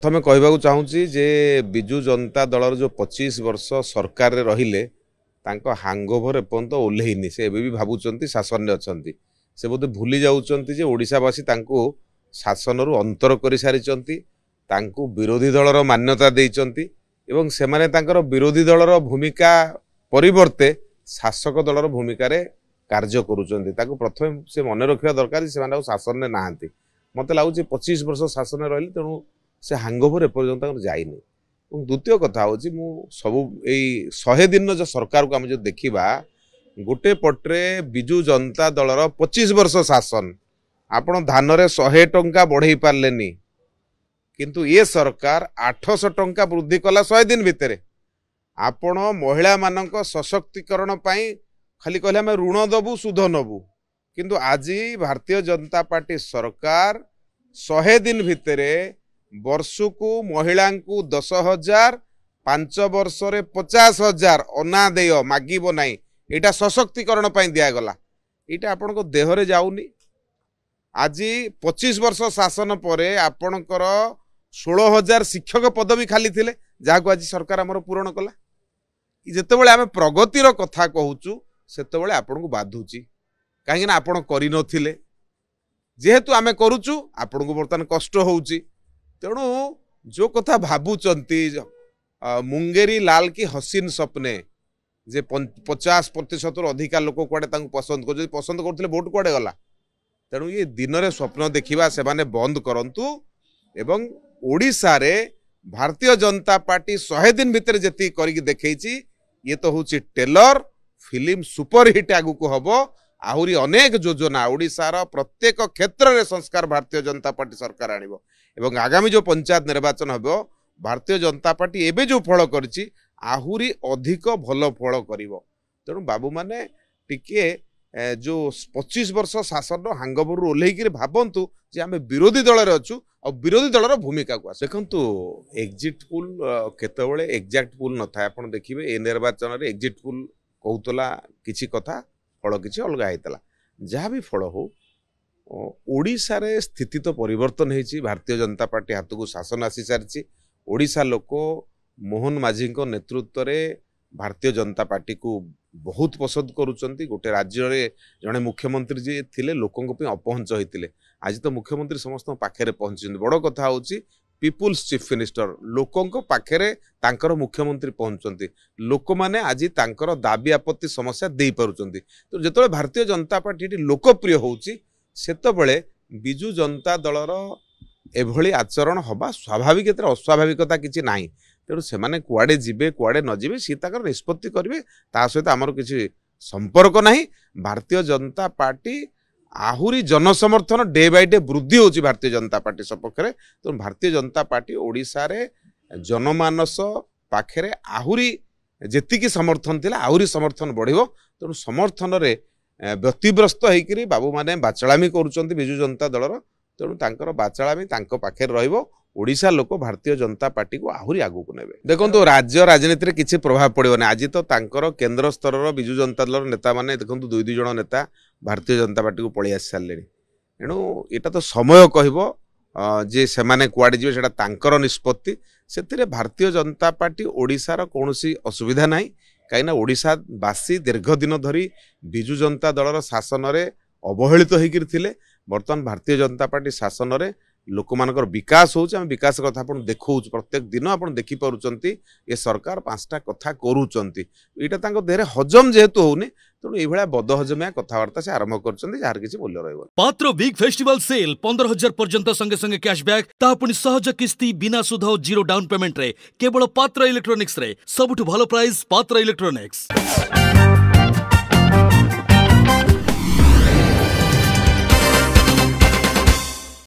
प्रथम कहवाक चाहूँगी जे विजु जनता दलर जो 25 वर्ष सरकार रे रहिले तांको हांगओवर एपर्यंत ओह्लैनी से एबे भी भावुचंती शासन अच्छा से बोधे भूली जाउचंती जे ओडिशावासी तांको शासन अंतर कर सारी विरोधी दलर मान्यता देइचंती एवं सेमाने तांकर विरोधी दलर भूमिका परिवर्ते शासक दलर भूमिका रे कार्य करुचंती ताको प्रथम से मन रखा दरकार से शासन में नहांती मत लगुच 25 वर्ष शासन में रही तेणु से हांगओवर एपर्यंत जाइनी। द्वितीय कथा हूँ सबू यही 100 दिन जो सरकार को आम जो देखा गोटे पट्रे विजु जनता दलर 25 वर्ष शासन आपण धान रे 100 टंका बढ़ई पार्लेनी किंतु ये सरकार 800 टंका वृद्धि कला 100 दिन भितर आपण महिला मानक सशक्तिकरण पाई खाली कहले आम ऋण दबु सुध नबु किंतु आज भारतीय जनता पार्टी सरकार 100 दिन भितर वर्ष को महिला को 10,000 5 वर्ष रे 50,000 अनादेय मागिब नाई एटा सशक्तिकरण पाई दिगला यहाँ आपण को देहरे जाऊनी। आज 25 वर्ष शासन पर आपणकर 16,000 शिक्षक पदवी खाली थिले जहाँ को आज सरकार आमर पूरण कला जितेबाला आम प्रगतिर कथा कहूँ सेतेबाला आपन को बाधुची कहीं आपण करि नथिले जेहेतु आमे करूचु आपण को बर्तमान कष्ट होउची तेणु जो कथा भावुचंती मुंगेरी लाल की हसीन सपने जे 50% अधिका लोक कुआडे पसंद कर पसंद करते वोट कुआडे गला तेणु ये दिन रे स्वप्न देखा से माने बंद करंतु एवं ओडिशा रे भारतीय जनता पार्टी 100 दिन भितर जेती करिक देखैची ये तो होची टेलर फिल्म सुपरहिट आगु को हबो आहुरी अनेक योजना ओडिशार प्रत्येक क्षेत्र में संस्कार भारतीय जनता पार्टी सरकार आनिबो एवं आगामी जो पंचायत निर्वाचन हबो भारतीय जनता पार्टी एबे जो फल करछि आहुरी अधिक भल फल करिवो तेणु बाबू माने टिके जो 25 वर्ष शासन हांगओवर ओल्हेकी भावंतु जे आमे विरोधी दल रे अछु और विरोधी दलर भूमिका को देखंतु एग्जिट पोल केतबेले एग्जैक्ट पोल न था आपण देखिबे ए निर्वाचन रे एग्जिट पोल कहूतला किछि कथा फल किछि अलगा हेतला जहाँ भी फल हो ओडिशा रे स्थिति तो परिवर्तन होती भारतीय जनता पार्टी हाथ को शासन आसी सारी ओडिशा लोक मोहन माझी नेतृत्व में भारतीय जनता पार्टी को बहुत पसंद करुचंती गोटे राज्य रे जड़े मुख्यमंत्री जी थिले लोकों पे अपहंच होते आज तो मुख्यमंत्री समस्त पाखे पहुंची बड़ कथा हूँ पीपुल्स चीफ मिनिस्टर लोकों पाखे तांकर मुख्यमंत्री पहुंचती लोक मैंने आज तांकर दाबी आपत्ति समस्या दे पारुचंती तो जिते भारतीय जनता पार्टी लोकप्रिय होउची सेतबेले विजु जनता दलर एभली आचरण हवा स्वाभाविक एतर अस्वाभाविकता किछि नाही तेणु से कुआडे जीवे कुआडे न जीवे सी ताकर निष्पत्ति करेंगे ता सहित आमर किछि संपर्क नाही। भारतीय जनता पार्टी आहुरी जनसमर्थन डे बाय डे वृद्धि होची भारतीय जनता पार्टी सपक्ष में तो भारतीय जनता पार्टी ओडिशा रे जनमानस पाखे आहुरी जेतिकी समर्थन थिला आहुरी समर्थन बढ़िबो तेणु समर्थन रे व्यतिग्रस्त होकर बाबू माने बाचलामी करुचंती विजु जनता दलर तेणु तांकर बाचलामी तांको पाखे रहिबो ओडिशा लोक भारतीय जनता पार्टी को आहुरी आगु को नेबे देखंतु राज्य राजनीति रे किछि प्रभाव पड़िबो नै आज तो तांकर केंद्र स्तर रो विजु जनता दलर नेता माने देखंतु दुई दुई जण नेता भारतीय जनता पार्टी को पळि आसी सारलेनी एणु एटा तो समय कहबो जे सेमाने कुआडे जीवे सेटा तांकर निष्पत्ति सेतिरे भारतीय जनता पार्टी ओडिशा रो कोनोसी असुविधा नाही कहीं ओडिशावासी दीर्घ दिन धरी विजु जनता दलर शासन रे अवहेलित होकर थिले बर्तमान भारतीय जनता पार्टी शासन रे लोक मानकर विकास होउछ हम विकास कथा आपण देखौछ प्रत्येक दिन आपण देखि पारुचंती ये सरकार 5टा कथा करूचंती एटा तांको देहरे हजम जेहेतु होउनी तेणु ये भलिया बद हजमिया कथावार्ता से आरंभ करचंती जार किछि मूल्य रहइबो पात्र बिग फेस्टिवल सेल 15,000 पर्यंत संगे संगे कैशबैक ता पुनी सहज किस्ती बिना सुध और जीरो डाउन पेमेंट रे केवल पात्र इलेक्ट्रॉनिक्स रे सबुठ भलो प्राइस पात्र इलेक्ट्रॉनिक्स।